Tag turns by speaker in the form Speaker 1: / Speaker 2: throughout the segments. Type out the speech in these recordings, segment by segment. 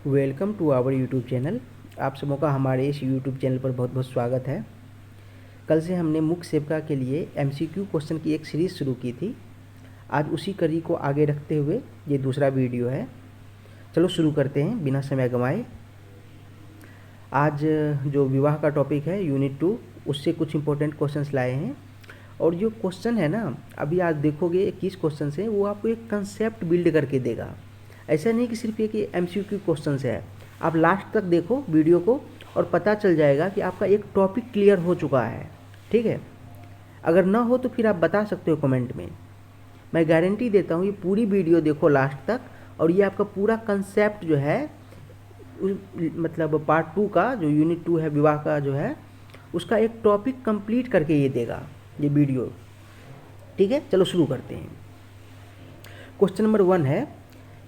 Speaker 1: Welcome to our YouTube channel. आप सबों का हमारे इस यूट्यूब चैनल पर बहुत बहुत स्वागत है। कल से हमने मुख्य सेविका के लिए एमसीक्यू क्वेश्चन की एक सीरीज़ शुरू की थी। आज उसी कड़ी को आगे रखते हुए ये दूसरा वीडियो है। चलो शुरू करते हैं बिना समय गंवाए। आज जो विवाह का टॉपिक है यूनिट 2, उससे कुछ इंपॉर्टेंट क्वेश्चंस लाए हैं। और जो क्वेश्चन है ना, अभी आज देखोगे 21 क्वेश्चन है, वो आपको एक कंसेप्ट बिल्ड करके देगा। ऐसा नहीं कि सिर्फ एक एमसीक्यू क्वेश्चन है। आप लास्ट तक देखो वीडियो को और पता चल जाएगा कि आपका एक टॉपिक क्लियर हो चुका है। ठीक है, अगर ना हो तो फिर आप बता सकते हो कमेंट में। मैं गारंटी देता हूँ ये पूरी वीडियो देखो लास्ट तक, और ये आपका पूरा कंसेप्ट जो है मतलब पार्ट 2 का जो यूनिट 2 है विवाह का जो है, उसका एक टॉपिक कंप्लीट करके ये देगा ये वीडियो। ठीक है, चलो शुरू करते हैं। क्वेश्चन नंबर 1 है,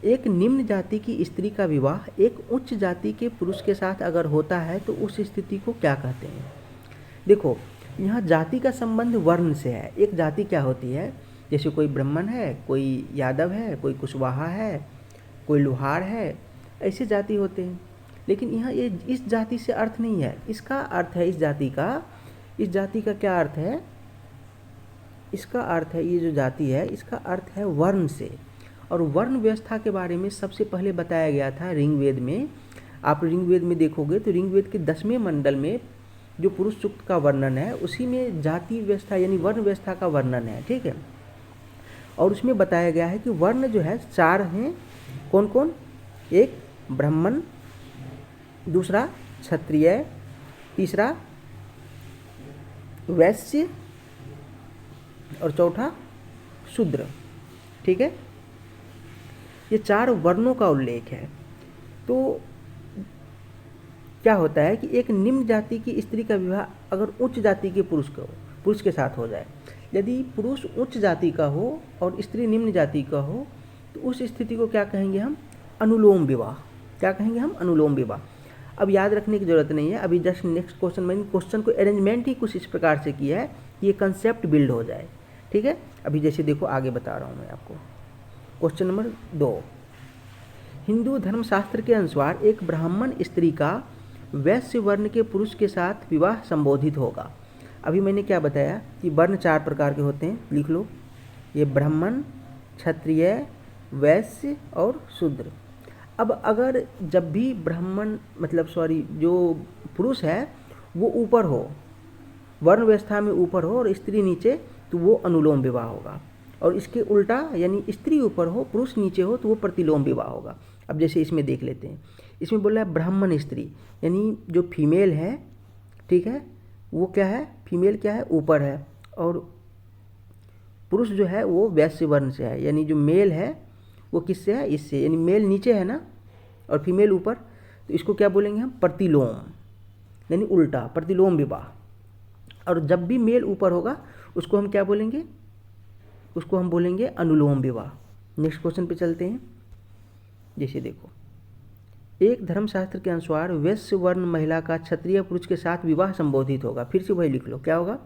Speaker 1: एक निम्न जाति की स्त्री का विवाह एक उच्च जाति के पुरुष के साथ अगर होता है तो उस स्थिति को क्या कहते हैं। देखो, यहाँ जाति का संबंध वर्ण से है। एक जाति क्या होती है, जैसे कोई ब्राह्मण है, कोई यादव है, कोई कुशवाहा है, कोई लोहार है, ऐसे जाति होते हैं। लेकिन यहाँ ये इस जाति से अर्थ नहीं है। इसका अर्थ है इस जाति का क्या अर्थ है, इसका अर्थ है, ये जो जाति है इसका अर्थ है वर्ण से। और वर्ण व्यवस्था के बारे में सबसे पहले बताया गया था ऋग्वेद में। आप ऋग्वेद में देखोगे तो ऋग्वेद के 10वें मंडल में जो पुरुष सूक्त का वर्णन है, उसी में जाति व्यवस्था यानी वर्ण व्यवस्था का वर्णन है। ठीक है, और उसमें बताया गया है कि वर्ण जो है 4 हैं। कौन कौन? एक ब्राह्मण, दूसरा क्षत्रिय, तीसरा वैश्य और चौथा शूद्र। ठीक है, ये 4 वर्णों का उल्लेख है। तो क्या होता है कि एक निम्न जाति की स्त्री का विवाह अगर उच्च जाति के पुरुष के साथ हो जाए, यदि पुरुष उच्च जाति का हो और स्त्री निम्न जाति का हो, तो उस स्थिति को क्या कहेंगे हम? अनुलोम विवाह। क्या कहेंगे हम? अनुलोम विवाह। अब याद रखने की जरूरत नहीं है, अभी जस्ट नेक्स्ट क्वेश्चन मैंने क्वेश्चन को अरेंजमेंट ही कुछ इस प्रकार से किया है कि ये कंसेप्ट बिल्ड हो जाए। ठीक है, अभी जैसे देखो आगे बता रहा हूँ मैं आपको। क्वेश्चन नंबर 2, हिंदू धर्मशास्त्र के अनुसार एक ब्राह्मण स्त्री का वैश्य वर्ण के पुरुष के साथ विवाह संबोधित होगा। अभी मैंने क्या बताया कि वर्ण 4 प्रकार के होते हैं, लिख लो। ये ब्राह्मण, क्षत्रिय, वैश्य और शूद्र। अब अगर जब भी ब्राह्मण जो पुरुष है वो ऊपर हो, वर्ण व्यवस्था में ऊपर हो और स्त्री नीचे, तो वो अनुलोम विवाह होगा। और इसके उल्टा यानी स्त्री ऊपर हो पुरुष नीचे हो तो वो प्रतिलोम विवाह होगा। अब जैसे इसमें देख लेते हैं, इसमें बोला है ब्राह्मण स्त्री यानी जो फीमेल है, ठीक है, वो क्या है, फीमेल क्या है, ऊपर है, और पुरुष जो है वो वैश्य वर्ण से है, यानी जो मेल है वो किससे है, इससे, यानी मेल नीचे है ना और फीमेल ऊपर, तो इसको क्या बोलेंगे हम? प्रतिलोम, यानी उल्टा, प्रतिलोम विवाह। और जब भी मेल ऊपर होगा उसको हम क्या बोलेंगे? उसको हम बोलेंगे अनुलोम विवाह। नेक्स्ट क्वेश्चन पे चलते हैं। जैसे देखो, एक धर्मशास्त्र के अनुसार वैश्य वर्ण महिला का क्षत्रिय पुरुष के साथ विवाह संबोधित होगा। फिर से वही लिख लो, क्या होगा?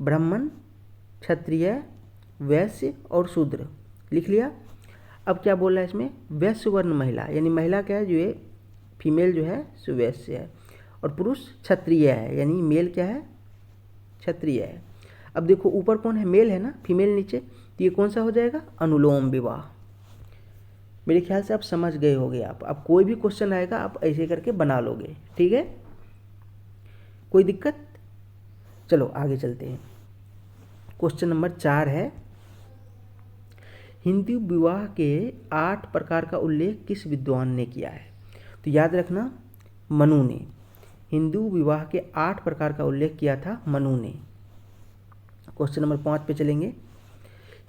Speaker 1: ब्राह्मण, क्षत्रिय, वैश्य और शूद्र। लिख लिया। अब क्या बोल रहा है इसमें? वैश्य वर्ण महिला, यानी महिला क्या है, जो ये फीमेल जो है सो वैश्य है, और पुरुष क्षत्रिय है, यानी मेल क्या है, क्षत्रिय है। अब देखो ऊपर कौन है? मेल है ना, फीमेल नीचे, तो ये कौन सा हो जाएगा? अनुलोम विवाह। मेरे ख्याल से आप समझ गए होगे। आप अब कोई भी क्वेश्चन आएगा आप ऐसे करके बना लोगे। ठीक है, कोई दिक्कत? चलो आगे चलते हैं। क्वेश्चन नंबर 4 है, हिंदू विवाह के 8 प्रकार का उल्लेख किस विद्वान ने किया है? तो याद रखना, मनु ने। हिंदू विवाह के 8 प्रकार का उल्लेख किया था मनु ने। क्वेश्चन नंबर 5 पे चलेंगे।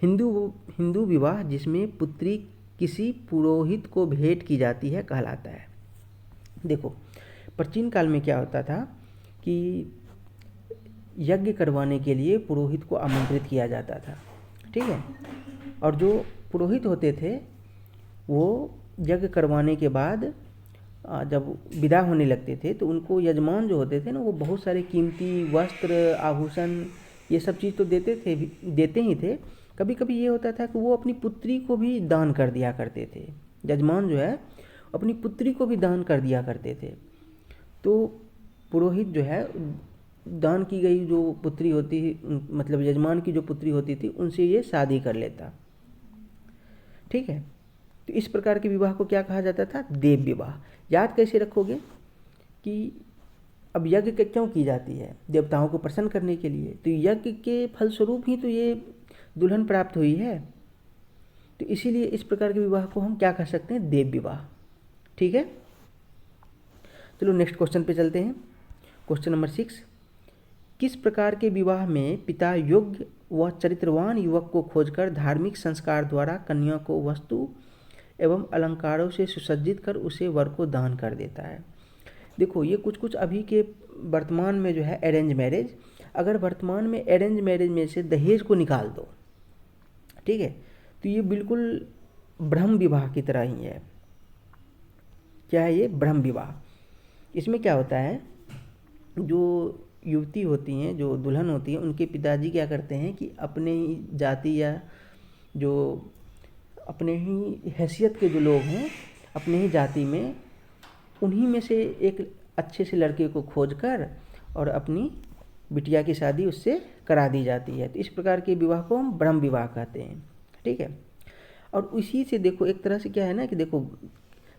Speaker 1: हिंदू विवाह जिसमें पुत्री किसी पुरोहित को भेंट की जाती है कहलाता है। देखो, प्राचीन काल में क्या होता था कि यज्ञ करवाने के लिए पुरोहित को आमंत्रित किया जाता था। ठीक है, और जो पुरोहित होते थे वो यज्ञ करवाने के बाद जब विदा होने लगते थे तो उनको यजमान जो होते थे ना, वो बहुत सारे कीमती वस्त्र, आभूषण, ये सब चीज़ तो देते ही थे। कभी कभी ये होता था कि वो अपनी पुत्री को भी दान कर दिया करते थे। यजमान जो है अपनी पुत्री को भी दान कर दिया करते थे। तो पुरोहित जो है दान की गई जो पुत्री होती, मतलब यजमान की जो पुत्री होती थी, उनसे ये शादी कर लेता। ठीक है, तो इस प्रकार के विवाह को क्या कहा जाता था? देव विवाह। याद कैसे रखोगे कि अब यज्ञ क्यों की जाती है? देवताओं को प्रसन्न करने के लिए। तो यज्ञ के फलस्वरूप ही तो ये दुल्हन प्राप्त हुई है। तो इसीलिए इस प्रकार के विवाह को हम क्या कह सकते हैं? देव विवाह। ठीक है, चलो नेक्स्ट क्वेश्चन पे चलते हैं। क्वेश्चन नंबर 6, किस प्रकार के विवाह में पिता योग्य व चरित्रवान युवक को खोजकर धार्मिक संस्कार द्वारा कन्या को वस्तु एवं अलंकारों से सुसज्जित कर उसे वर को दान कर देता है? देखो, ये कुछ अभी के वर्तमान में जो है अरेंज मैरिज, अगर वर्तमान में अरेंज मैरिज में से दहेज को निकाल दो, ठीक है, तो ये बिल्कुल ब्रह्म विवाह की तरह ही है। क्या है ये? ब्रह्म विवाह। इसमें क्या होता है, जो युवती होती हैं, जो दुल्हन होती है, उनके पिताजी क्या करते हैं कि अपने ही जाति या जो अपने ही हैसियत के जो लोग हैं अपने ही जाति में, उन्हीं में से एक अच्छे से लड़के को खोजकर और अपनी बिटिया की शादी उससे करा दी जाती है। तो इस प्रकार के विवाह को हम ब्रह्म विवाह कहते हैं। ठीक है, और उसी से देखो एक तरह से क्या है ना कि देखो,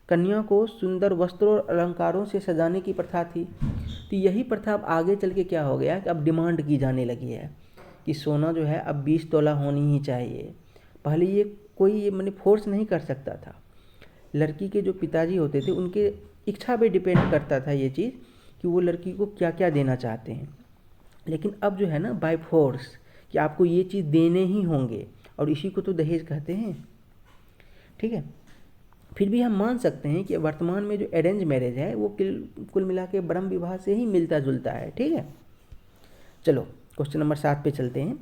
Speaker 1: कन्या को सुंदर वस्त्रों और अलंकारों से सजाने की प्रथा थी। तो यही प्रथा अब आगे चल के क्या हो गया कि अब डिमांड की जाने लगी है कि सोना जो है अब 20 तोला होनी ही चाहिए। पहले ये कोई मैंने फोर्स नहीं कर सकता था, लड़की के जो पिताजी होते थे उनके इच्छा पे डिपेंड करता था ये चीज़ कि वो लड़की को क्या क्या देना चाहते हैं। लेकिन अब जो है ना बाय फोर्स कि आपको ये चीज़ देने ही होंगे, और इसी को तो दहेज कहते हैं। ठीक है, फिर भी हम मान सकते हैं कि वर्तमान में जो अरेंज मैरिज है वो कुल मिला के ब्रह्म विवाह से ही मिलता जुलता है। ठीक है, चलो क्वेश्चन नंबर 7 पे चलते हैं।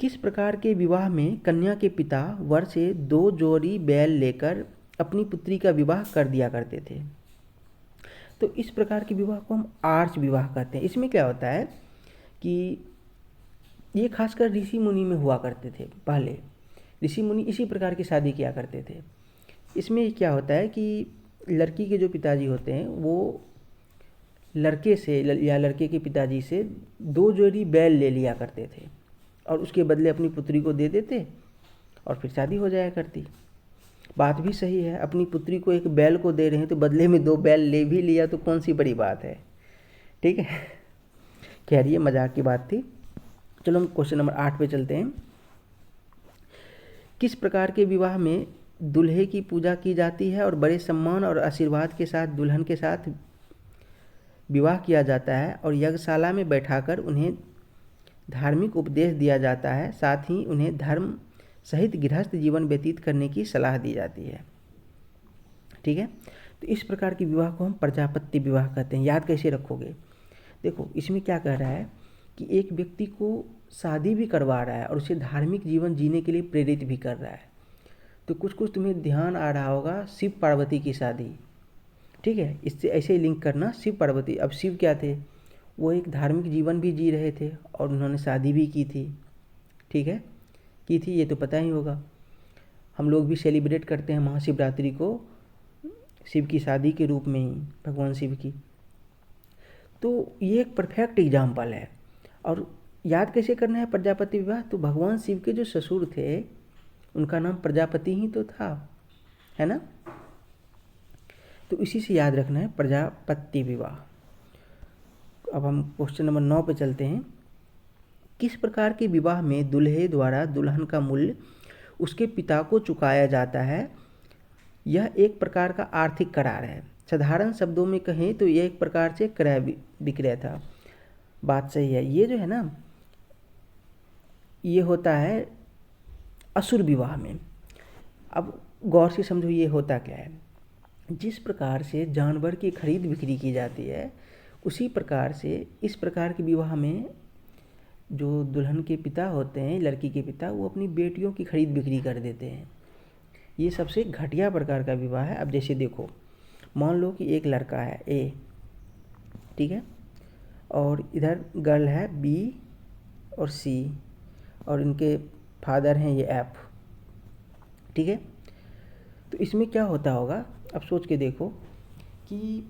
Speaker 1: किस प्रकार के विवाह में कन्या के पिता वर से 2 जोड़ी बैल लेकर अपनी पुत्री का विवाह कर दिया करते थे? तो इस प्रकार के विवाह को हम आर्च विवाह कहते हैं। इसमें क्या होता है कि ये खासकर ऋषि मुनि में हुआ करते थे। पहले ऋषि मुनि इसी प्रकार की शादी किया करते थे। इसमें क्या होता है कि लड़की के जो पिताजी होते हैं वो लड़के से या लड़के के पिताजी से 2 जोड़ी बैल ले लिया करते थे और उसके बदले अपनी पुत्री को दे देते और फिर शादी हो जाया करती। बात भी सही है, अपनी पुत्री को एक बैल को दे रहे हैं तो बदले में 2 बैल ले भी लिया तो कौन सी बड़ी बात है। ठीक है, खैर ये मजाक की बात थी। चलो हम क्वेश्चन नंबर 8 पे चलते हैं। किस प्रकार के विवाह में दूल्हे की पूजा की जाती है और बड़े सम्मान और आशीर्वाद के साथ दुल्हन के साथ विवाह किया जाता है और यज्ञशाला में बैठाकर उन्हें धार्मिक उपदेश दिया जाता है, साथ ही उन्हें धर्म सहित गृहस्थ जीवन व्यतीत करने की सलाह दी जाती है? ठीक है, तो इस प्रकार के विवाह को हम प्रजापत्य विवाह कहते हैं। याद कैसे रखोगे? देखो, इसमें क्या कह रहा है कि एक व्यक्ति को शादी भी करवा रहा है और उसे धार्मिक जीवन जीने के लिए प्रेरित भी कर रहा है। तो कुछ तुम्हें ध्यान आ रहा होगा शिव पार्वती की शादी। ठीक है, इससे ऐसे ही लिंक करना शिव पार्वती। अब शिव क्या थे? वो एक धार्मिक जीवन भी जी रहे थे और उन्होंने शादी भी की थी। ठीक है, की थी, ये तो पता ही होगा। हम लोग भी सेलिब्रेट करते हैं महाशिवरात्रि को शिव की शादी के रूप में ही, भगवान शिव की। तो ये एक परफेक्ट एग्जाम्पल है। और याद कैसे करना है प्रजापति विवाह? तो भगवान शिव के जो ससुर थे उनका नाम प्रजापति ही तो था, है ना? तो इसी से याद रखना है प्रजापति विवाह। अब हम क्वेश्चन नंबर 9 पे चलते हैं। किस प्रकार के विवाह में दूल्हे द्वारा दुल्हन का मूल्य उसके पिता को चुकाया जाता है? यह एक प्रकार का आर्थिक करार है। साधारण शब्दों में कहें तो यह एक प्रकार से क्रय विक्रय था। बात सही है। ये जो है ना, ये होता है असुर विवाह में। अब गौर से समझो ये होता क्या है। जिस प्रकार से जानवर की खरीद बिक्री की जाती है उसी प्रकार से इस प्रकार के विवाह में जो दुल्हन के पिता होते हैं, लड़की के पिता, वो अपनी बेटियों की खरीद बिक्री कर देते हैं। ये सबसे घटिया प्रकार का विवाह है। अब जैसे देखो, मान लो कि एक लड़का है ए, ठीक है, और इधर गर्ल है बी और सी, और इनके फादर हैं ये एफ। ठीक है, तो इसमें क्या होता होगा, अब सोच के देखो कि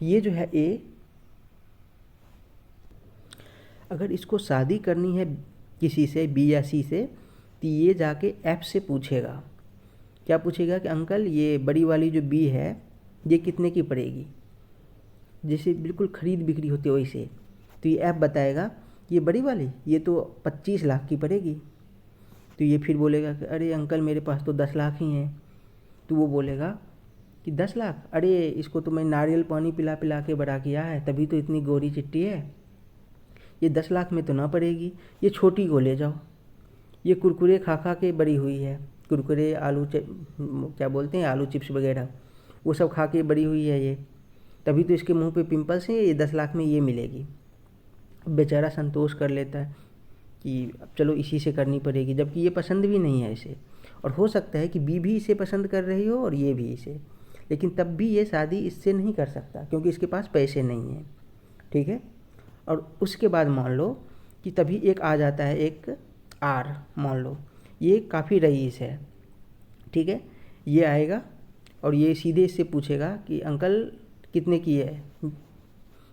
Speaker 1: ये जो है ए, अगर इसको शादी करनी है किसी से, बी या सी से, तो ये जाके एफ से पूछेगा। क्या पूछेगा कि अंकल ये बड़ी वाली जो बी है ये कितने की पड़ेगी, जैसे बिल्कुल खरीद बिक्री होती है वैसे। तो ये एफ बताएगा ये बड़ी वाली ये तो 25 लाख की पड़ेगी। तो ये फिर बोलेगा कि अरे अंकल मेरे पास तो 10 लाख ही हैं। तो वो बोलेगा कि 10 लाख, अरे इसको तो मैं नारियल पानी पिला पिला के बड़ा किया है, तभी तो इतनी गोरी चिट्टी है, ये 10 लाख में तो ना पड़ेगी, ये छोटी को ले जाओ, ये कुरकुरे खा खा के बड़ी हुई है, कुरकुरे आलू क्या बोलते हैं, आलू चिप्स वगैरह, वो सब खा के बड़ी हुई है ये, तभी तो इसके मुंह पे पिंपल्स हैं, ये 10 लाख में ये मिलेगी। अब बेचारा संतोष कर लेता है कि अब चलो इसी से करनी पड़ेगी, जबकि ये पसंद भी नहीं है इसे, और हो सकता है कि बी भी इसे पसंद कर रही हो और ये भी इसे, लेकिन तब भी ये शादी इससे नहीं कर सकता क्योंकि इसके पास पैसे नहीं हैं। ठीक है। और उसके बाद मान लो कि तभी एक आ जाता है, एक आर, मान लो ये काफ़ी रईस है। ठीक है। ये आएगा और ये सीधे इससे पूछेगा कि अंकल कितने की है।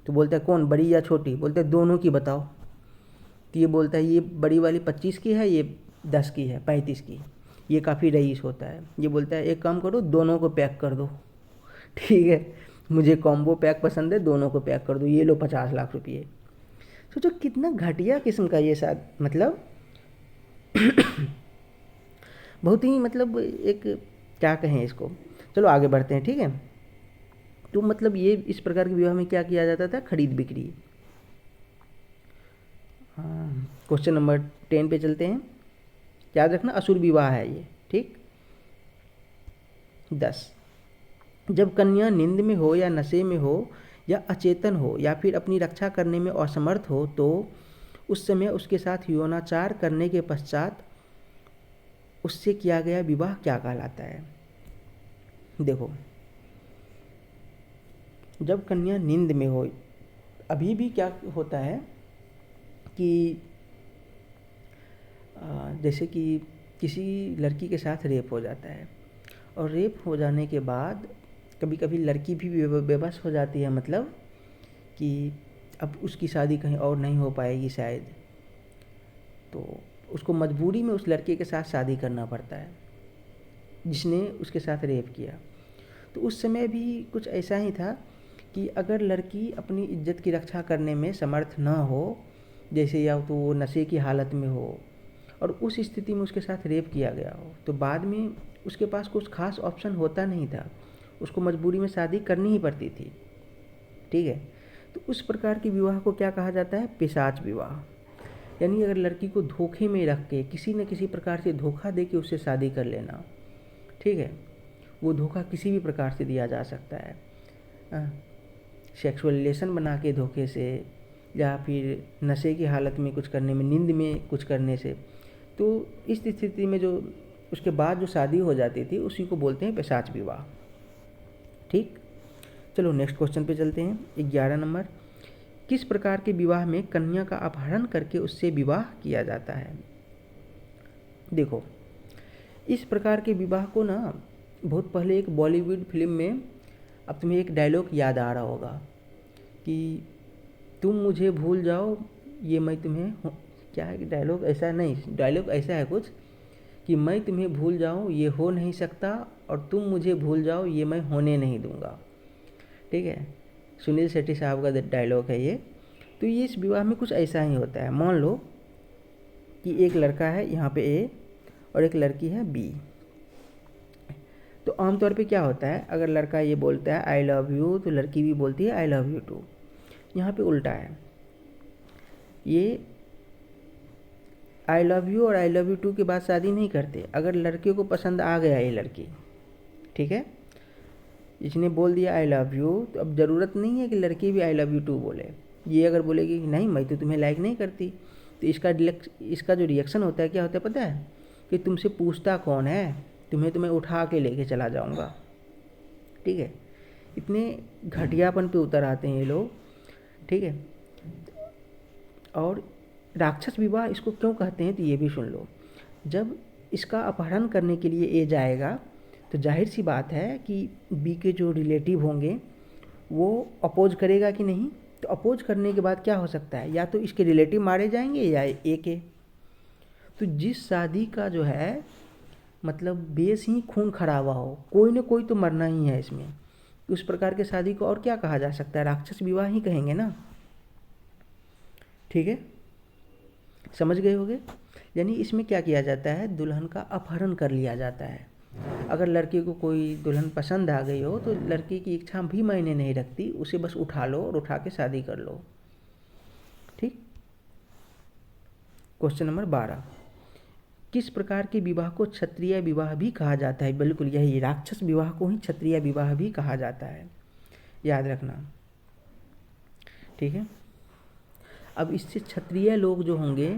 Speaker 1: तो बोलता है कौन, बड़ी या छोटी, बोलते हैं दोनों की बताओ। तो ये बोलता है ये बड़ी वाली 25 की है, ये 10 की है, 35 की। ये काफ़ी रईस होता है। ये बोलता है एक काम करो दोनों को पैक कर दो। ठीक है, मुझे कॉम्बो पैक पसंद है, दोनों को पैक कर दो, ये लो 50 लाख रुपये। सोचो कितना घटिया किस्म का ये साथ, मतलब बहुत ही, मतलब एक क्या कहें इसको। चलो आगे बढ़ते हैं। ठीक है। तो मतलब ये इस प्रकार के विवाह में क्या किया जाता था, खरीद बिक्री। हाँ, क्वेश्चन नंबर 10 पे चलते हैं। याद रखना असुर विवाह है ये। ठीक। 10, जब कन्या निंद में हो या नशे में हो या अचेतन हो या फिर अपनी रक्षा करने में असमर्थ हो तो उस समय उसके साथ यौनाचार करने के पश्चात उससे किया गया विवाह क्या कहलाता है। देखो, जब कन्या नींद में हो, अभी भी क्या होता है कि जैसे कि किसी लड़की के साथ रेप हो जाता है, और रेप हो जाने के बाद कभी कभी लड़की भी बेबस हो जाती है, मतलब कि अब उसकी शादी कहीं और नहीं हो पाएगी शायद, तो उसको मजबूरी में उस लड़के के साथ शादी करना पड़ता है जिसने उसके साथ रेप किया। तो उस समय भी कुछ ऐसा ही था कि अगर लड़की अपनी इज्जत की रक्षा करने में समर्थ न हो, जैसे या तो वो नशे की हालत में हो और उस स्थिति में उसके साथ रेप किया गया हो, तो बाद में उसके पास कुछ खास ऑप्शन होता नहीं था, उसको मजबूरी में शादी करनी ही पड़ती थी। ठीक है। तो उस प्रकार के विवाह को क्या कहा जाता है, पिशाच विवाह। यानी अगर लड़की को धोखे में रख के किसी न किसी प्रकार से धोखा दे के उससे शादी कर लेना। ठीक है। वो धोखा किसी भी प्रकार से दिया जा सकता है, सेक्सुअल रिलेशन बना के धोखे से, या फिर नशे की हालत में कुछ करने में, नींद में कुछ करने से। तो इस स्थिति में जो उसके बाद जो शादी हो जाती थी उसी को बोलते हैं पिशाच विवाह। ठीक। चलो नेक्स्ट क्वेश्चन पे चलते हैं। 11 नंबर, किस प्रकार के विवाह में कन्या का अपहरण करके उससे विवाह किया जाता है। देखो, इस प्रकार के विवाह को ना बहुत पहले एक बॉलीवुड फिल्म में, अब तुम्हें एक डायलॉग याद आ रहा होगा कि तुम मुझे भूल जाओ ये मैं तुम्हें, क्या है डायलॉग, ऐसा नहीं, डायलॉग ऐसा है कुछ कि मैं तुम्हें भूल जाऊं ये हो नहीं सकता और तुम मुझे भूल जाओ ये मैं होने नहीं दूंगा। ठीक है। सुनील शेट्टी साहब का डायलॉग है ये। तो ये इस विवाह में कुछ ऐसा ही होता है। मान लो कि एक लड़का है यहाँ पे ए और एक लड़की है बी। तो आमतौर पे क्या होता है, अगर लड़का ये बोलता है आई लव यू तो लड़की भी बोलती है आई लव यू टू। यहाँ पे उल्टा है, ये आई लव यू और आई लव यू टू के बाद शादी नहीं करते। अगर लड़के को पसंद आ गया ये लड़की, ठीक है, इसने बोल दिया आई लव यू, तो अब ज़रूरत नहीं है कि लड़की भी आई लव यू टू बोले। ये अगर बोलेगी कि नहीं मैं तो तुम्हें लाइक नहीं करती, तो इसका जो रिएक्शन होता है क्या होता है पता है, कि तुमसे पूछता कौन है, तुम्हें तो मैं उठा के लेके चला जाऊंगा। ठीक है। इतने घटियापन पे उतर आते हैं ये लोग। ठीक है। और राक्षस विवाह इसको क्यों कहते हैं तो ये भी सुन लो। जब इसका अपहरण करने के लिए ए जाएगा तो जाहिर सी बात है कि बी के जो रिलेटिव होंगे वो अपोज करेगा कि नहीं। तो अपोज करने के बाद क्या हो सकता है, या तो इसके रिलेटिव मारे जाएंगे या ए के। तो जिस शादी का जो है मतलब बेस ही खून खराबा हो, कोई ना कोई तो मरना ही है इसमें, उस प्रकार के शादी को और क्या कहा जा सकता है, राक्षस विवाह ही कहेंगे ना। ठीक है, समझ गए होगे। यानी इसमें क्या किया जाता है, दुल्हन का अपहरण कर लिया जाता है। अगर लड़के को कोई दुल्हन पसंद आ गई हो तो लड़की की इच्छा भी मायने नहीं रखती, उसे बस उठा लो और उठा के शादी कर लो। ठीक। क्वेश्चन नंबर 12, किस प्रकार के विवाह को क्षत्रिय विवाह भी कहा जाता है। बिल्कुल यही, राक्षस विवाह को ही क्षत्रिय विवाह भी कहा जाता है, याद रखना। ठीक है, अब इससे क्षत्रिय लोग जो होंगे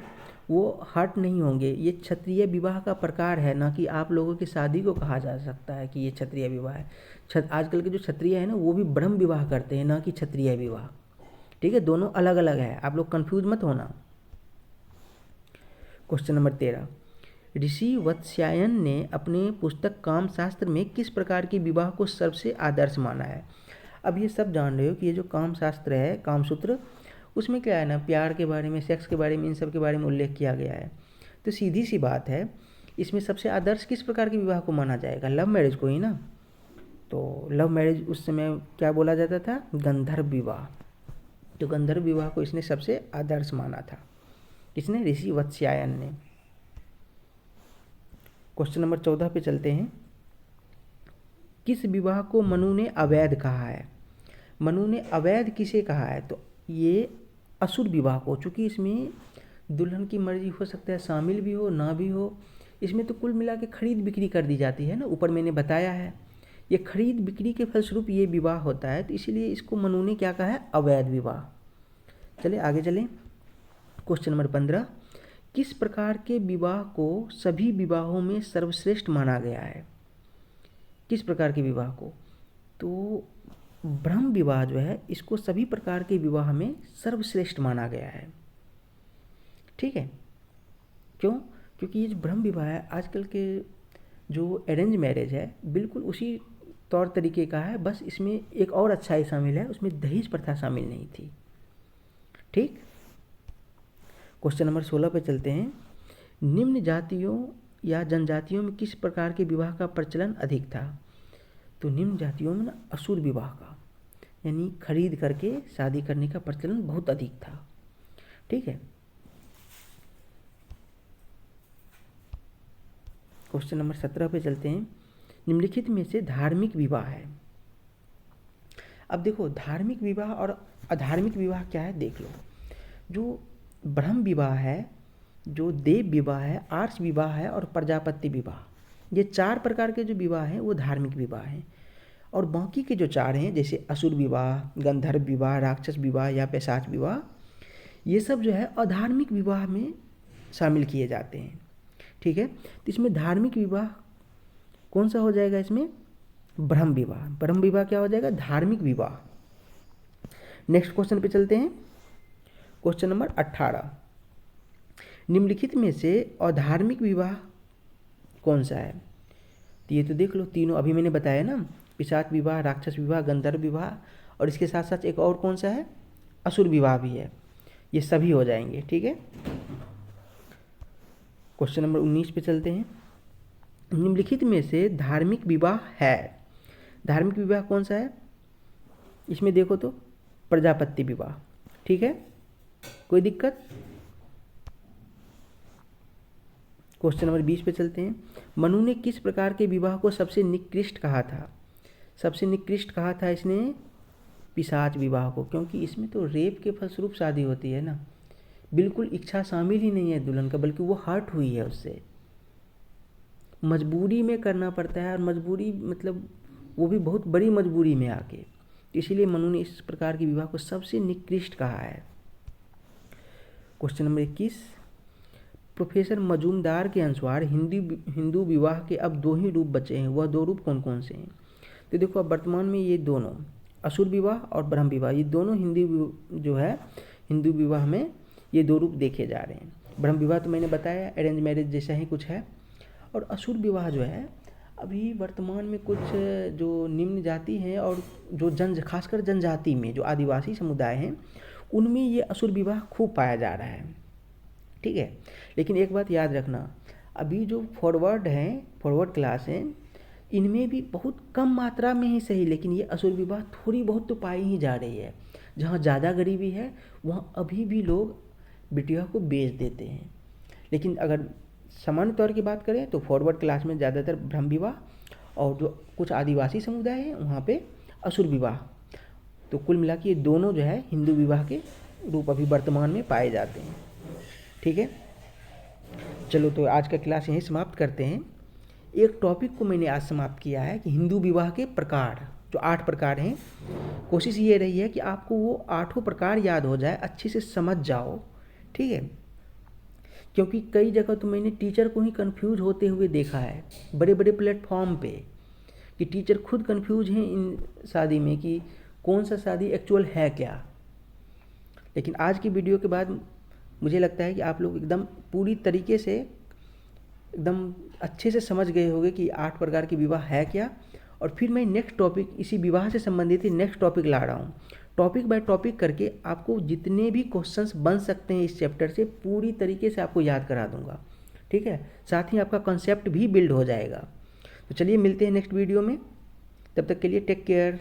Speaker 1: वो हर्ट नहीं होंगे। ये क्षत्रिय विवाह का प्रकार है, ना कि आप लोगों की शादी को कहा जा सकता है कि ये क्षत्रिय विवाह है। आजकल के जो क्षत्रिय है ना वो भी ब्रह्म विवाह करते हैं, ना कि क्षत्रिय विवाह। ठीक है, दोनों अलग अलग है, आप लोग कंफ्यूज मत होना। क्वेश्चन नंबर 13, ऋषि वत्स्यायन ने अपने पुस्तक कामशास्त्र में किस प्रकार के विवाह को सबसे आदर्श माना है। अब ये सब जान रहे हो कि ये जो कामशास्त्र है, कामसूत्र, उसमें क्या है ना, प्यार के बारे में, सेक्स के बारे में, इन सब के बारे में उल्लेख किया गया है। तो सीधी सी बात है, इसमें सबसे आदर्श किस प्रकार के विवाह को माना जाएगा, लव मैरिज को ही ना। तो लव मैरिज उस समय क्या बोला जाता था, गंधर्व विवाह। तो गंधर्व विवाह को इसने सबसे आदर्श माना था, किसने, ऋषि वत्स्यायन ने। क्वेश्चन नंबर 14 पे चलते हैं, किस विवाह को मनु ने अवैध कहा है। मनु ने अवैध किसे कहा है, तो ये असुर विवाह को, चूँकि इसमें दुल्हन की मर्जी हो सकता है शामिल भी हो ना भी हो, इसमें तो कुल मिला के खरीद बिक्री कर दी जाती है ना, ऊपर मैंने बताया है। ये खरीद बिक्री के फलस्वरूप ये विवाह होता है, तो इसीलिए इसको मनु ने क्या कहा है, अवैध विवाह। चले आगे चलें। क्वेश्चन नंबर 15, किस प्रकार के विवाह को सभी विवाहों में सर्वश्रेष्ठ माना गया है। किस प्रकार के विवाह को, तो ब्रह्म विवाह जो है इसको सभी प्रकार के विवाह में सर्वश्रेष्ठ माना गया है। ठीक है, क्यों, क्योंकि ये जो ब्रह्म विवाह है आजकल के जो अरेंज मैरिज है बिल्कुल उसी तौर तरीके का है, बस इसमें एक और अच्छाई शामिल है, उसमें दहेज प्रथा शामिल नहीं थी। ठीक। क्वेश्चन नंबर 16 पे चलते हैं, निम्न जातियों या जनजातियों में किस प्रकार के विवाह का प्रचलन अधिक था। तो निम्न जातियों में ना असुर विवाह का, यानी खरीद करके शादी करने का प्रचलन बहुत अधिक था। ठीक है, क्वेश्चन नंबर 17 पे चलते हैं, निम्नलिखित में से धार्मिक विवाह है। अब देखो धार्मिक विवाह और अधार्मिक विवाह क्या है, देख लो। जो ब्रह्म विवाह है, जो देव विवाह है, आर्ष विवाह है और प्रजापति विवाह, ये 4 प्रकार के जो विवाह हैं वो धार्मिक विवाह हैं। और बाकी के जो 4 हैं, जैसे असुर विवाह, गंधर्व विवाह, राक्षस विवाह या पैशाच विवाह, ये सब जो है अधार्मिक विवाह में शामिल किए जाते हैं। ठीक है, तो इसमें धार्मिक विवाह कौन सा हो जाएगा, इसमें ब्रह्म विवाह। ब्रह्म विवाह क्या हो जाएगा, धार्मिक विवाह। नेक्स्ट क्वेश्चन पे चलते हैं, क्वेश्चन नंबर 18, निम्नलिखित में से अधार्मिक विवाह कौन सा है। तो ये तो देख लो, तीनों अभी मैंने बताया ना, पिशाच विवाह, राक्षस विवाह, गंधर्व विवाह, और इसके साथ साथ एक और कौन सा है, असुर विवाह भी है। ये सभी हो जाएंगे। ठीक है, क्वेश्चन नंबर 19 पे चलते हैं, निम्नलिखित में से धार्मिक विवाह है। धार्मिक विवाह कौन सा है, इसमें देखो तो प्रजापति विवाह। ठीक है, कोई दिक्कत। क्वेश्चन नंबर 20 पे चलते हैं, मनु ने किस प्रकार के विवाह को सबसे निकृष्ट कहा था। सबसे निकृष्ट कहा था इसने पिशाच विवाह को, क्योंकि इसमें तो रेप के फलस्वरूप शादी होती है ना, बिल्कुल इच्छा शामिल ही नहीं है दुल्हन का, बल्कि वो हर्ट हुई है उससे, मजबूरी में करना पड़ता है, और मजबूरी मतलब वो भी बहुत बड़ी मजबूरी में आके, इसीलिए मनु ने इस प्रकार के विवाह को सबसे निकृष्ट कहा है। क्वेश्चन नंबर 21, प्रोफेसर मजूमदार के अनुसार हिंदू विवाह के अब 2 ही रूप बचे हैं, वह 2 रूप कौन कौन से हैं। तो देखो अब वर्तमान में ये दोनों असुर विवाह और ब्रह्म विवाह, ये दोनों जो है हिंदू विवाह में ये 2 रूप देखे जा रहे हैं। ब्रह्म विवाह तो मैंने बताया अरेंज मैरिज जैसा ही कुछ है, और असुर विवाह जो है अभी वर्तमान में कुछ जो निम्न जाति हैं और जो खासकर जनजाति में जो आदिवासी समुदाय हैं उनमें ये असुर विवाह खूब पाया जा रहा है, ठीक है। लेकिन एक बात याद रखना, अभी जो फॉरवर्ड क्लास हैं, इनमें भी बहुत कम मात्रा में ही सही, लेकिन ये असुर विवाह थोड़ी बहुत तो पाई ही जा रही है। जहाँ ज़्यादा गरीबी है वहाँ अभी भी लोग बिटिया को बेच देते हैं। लेकिन अगर सामान्य तौर की बात करें तो फॉरवर्ड क्लास में ज़्यादातर ब्रह्म विवाह और जो कुछ आदिवासी समुदाय हैं वहाँ पे असुर विवाह। तो कुल मिला के ये दोनों जो है हिंदू विवाह के रूप अभी वर्तमान में पाए जाते हैं, ठीक है। चलो तो आज का क्लास यहीं समाप्त करते हैं। एक टॉपिक को मैंने आज समाप्त किया है कि हिंदू विवाह के प्रकार, जो 8 प्रकार हैं। कोशिश ये रही है कि आपको वो 8 प्रकार याद हो जाए, अच्छे से समझ जाओ, ठीक है। क्योंकि कई जगह तो मैंने टीचर को ही कंफ्यूज होते हुए देखा है बड़े बड़े प्लेटफॉर्म पे, कि टीचर खुद कंफ्यूज हैं इन शादी में कि कौन सा शादी एक्चुअल है क्या। लेकिन आज की वीडियो के बाद मुझे लगता है कि आप लोग एकदम पूरी तरीके से एकदम अच्छे से समझ गए होंगे कि 8 प्रकार के विवाह है क्या। और फिर मैं नेक्स्ट टॉपिक, इसी विवाह से संबंधित ही नेक्स्ट टॉपिक ला रहा हूँ। टॉपिक बाय टॉपिक करके आपको जितने भी क्वेश्चंस बन सकते हैं इस चैप्टर से पूरी तरीके से आपको याद करा दूंगा, ठीक है। साथ ही आपका कंसेप्ट भी बिल्ड हो जाएगा। तो चलिए मिलते हैं नेक्स्ट वीडियो में, तब तक के लिए टेक केयर।